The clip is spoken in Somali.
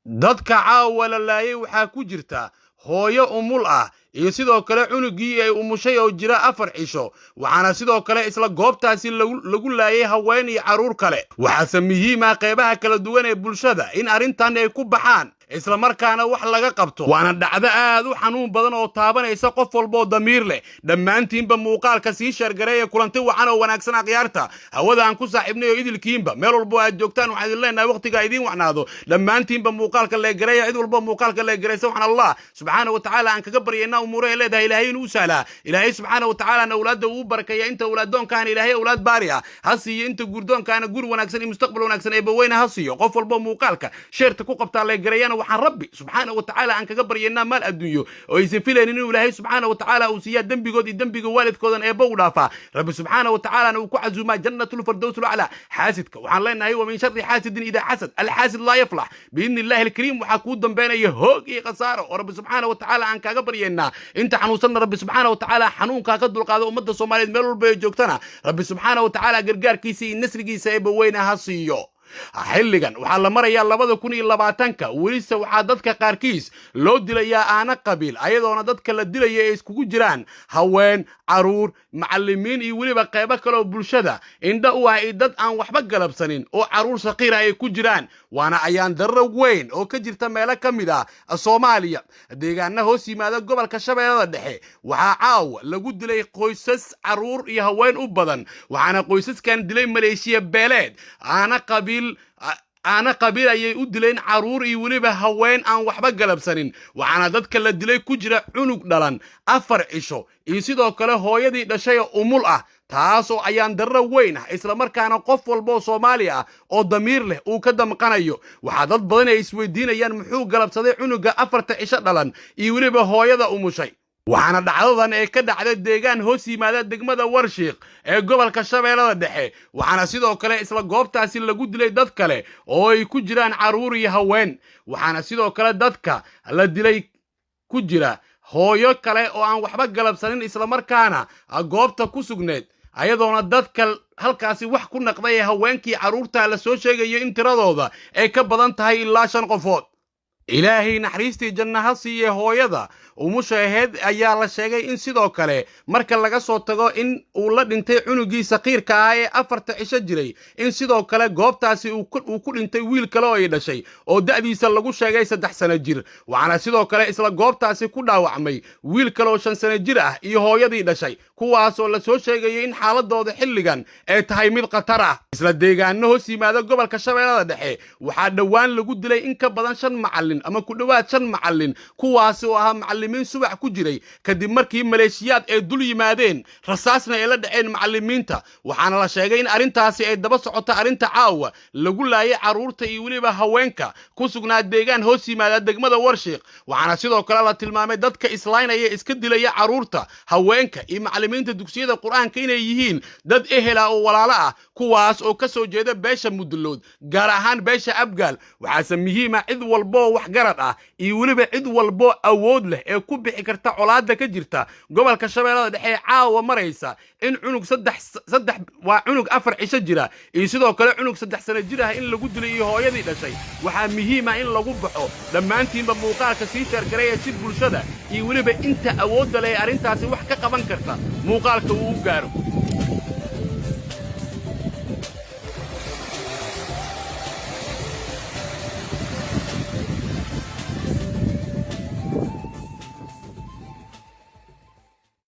dadka caawa la laayay waxaa ku jirta hooyo umul ah iyo sidoo kale cunugii ay umushay oo jira 4 cisho waxaana sidoo kale isla goobtaasi lagu laayay haween iyo caruur kale waxaase muhiim ah qaybaha kala duwan ee bulshada in arrintan ay ku baxaan isla markaana wax laga qabto waana dhacdo aad u xanuun badan oo taabanaysa qof walba oo damiir leh dhammaantiinba muuqaalka sii sheergareeya kulanti wacan oo wanaagsan akhyaarta hawada aan ku saaxiibnay oo idilkiinba meel walba aad joogtaan waxaan idin leenahay waqtiga idin wacnaado dhammaantiinba muuqaalka leegareeya cid walba muuqaalka leegareysa waxaan allah subxaanahu wa tacaala aan kaga baryaynaa umuuraha leedahay ilaahay inuu sahlaa ilaahay subxaanahu wa tacaala awlaadda uu barakeeya inta awlaaddoonkaan ilaahay awlaad baari ah ha siiyo inta gurdoonkaana gur wanaagsan iyo mustaqbal wanaagsan ee baweyna ha siiyo qof walba muuqaalka sheerta ku qabtaa leegareeyana waxaan rabbi subxaanahu wa tacaala aan kaga baryaynaa maal adduunyo oo aysan filaynin inuu ilaahay subxaanahu wa tacaala uu siiyaa dembigood iyo dembiga waalidkoodan eebba u dhaafaa rabbi subxaanahu wa tacaala uu ku casuumaa jannatul firdawsul aclaa xaasidka waxaan leenahay wa min sharri xaasidin idaa xasad alxaasid laa yaflax biidni illaahi alkariim waxaa kuu dambeynaya hoog iyo khasaaro oo rabbi subxaanahu wa tacaala aan kaaga baryaynaa inta xanuunsanna rabbi subxaanahu wa tacaala xanuunkaa ka dulqaado ummadda soomaaliyeed meel walba ay joogtana rabbi subxaanahu wa tacaala gargaarkiisa iyo nasrigiisa eebba weyna ha siiyo xilligan waxaa la marayaa 2020 welise waxaa dadka qaarkiis loo dilayaa aana qabiil ayadoona dadka la dilaya ay iskugu jiraan haween caruur macallimiin iyo weliba qaybo kale oo bulshada indha u ah dad aan waxba galabsanin oo caruur saqiira ay ku jiraan waana ayaan darro weyn oo ka jirta meelo ka mid ah Soomaaliya deegaanada hoos yimaada gobolka Shabeellada Dhexe waxaa caawa lagu dilay qoysas caruur iyo haween u badan waxaana qoysaskan dilay Maleeshiya beeleed aana qabiil ayay u dileen caruur iyo weliba haween aan waxba galabsanin waxaana dadka la dilay ku jira cunug dhalan 4 cisho iyo sidoo kale hooyadii dhashay umul ah taasoo ayaan darro weyn ah isla markaana qof walba oo Soomaali ah oo damiir leh uu ka damqanayo waxaa dad badan ay isweydiinayaan muxuu galabsaday cunuga 4 cisho dhalan iyo weliba hooyada umushay waxaana dhacdadan ay ka dhacday deegaan hoos yimaada degmada Warshiiq ee gobolka Shabeellada Dhexe waxaana sidoo kale isla goobtaasi lagu dilay dad kale oo ay ku jiraan caruur iyo haween waxaana sidoo kale dadka la dilay ku jira hooyo kale oo aan waxba galabsanin isla markaana goobta ku sugneed ayadoona dadka halkaasi wax ku naqday haweenkii caruurta la soo sheegayo in tiradooda ay ka badan tahay ilaa 5 qofood ilaahay naxariistii jannaha siiye hooyada umushaheed ayaa la sheegay in sidoo kale marka laga soo tago in uu la dhintay cunugii saqiirka ah ee 4 cisho jiray in sidoo kale goobtaasi uu ku dhintay wiil kale oo ay dhashay oo da'diisa lagu sheegay 3 sano jir waxaana sidoo kale isla goobtaasi ku dhaawacmay wiil kale oo 5 sano jir ah iyo hooyadii dhashay kuwaas oo la soo sheegay in xaaladooda xilligan ay tahay mid khatar ah isla deegaano hoos yimaada gobolka Shabeellada Dhexe waxaa dhawaan lagu dilay in ka badan 5 macallin ama ku dhawaad 5 macallin kuwaas oo ah macallimiin subax ku jiray kadib markii maleeshiyaad ay dul yimaadeen rasaasna ay la dhaceen macallimiinta waxaana la sheegay in arrintaasi ay daba socoto arrinta caawa lagu laayay caruurta iyo weliba haweenka ku sugnaa deegaan hoos yimaada degmada Warshiiq waxaana sidoo kale la tilmaamay dadka islaynaya iska dilaya caruurta haweenka iyo macallimiinta dugsiyada quraanka inay yihiin dad ehela oo walaalo ah kuwaas oo ka soo jeeda beesha Mudlood gaar ahaan beesha Abgaal waxaase muhiim ah cid walbo wax garad ah iyo weliba cid walbo awood leh ee ku bixi karta colaadda ka jirta gobolka Shabeellada Dhexe caawa maraysa in cunug 4 cisho jira iyo sidoo kale cunug 3 sano jir ah in lagu dilay iyo hooyadii dhashay waxaa muhiim ah in lagu baxo dhammaantiinba muuqaalka sii sheergareeya si bulshada iyo weliba inta awoodda leh arrintaasi wax ka qaban karta muuqaalka uu gaaro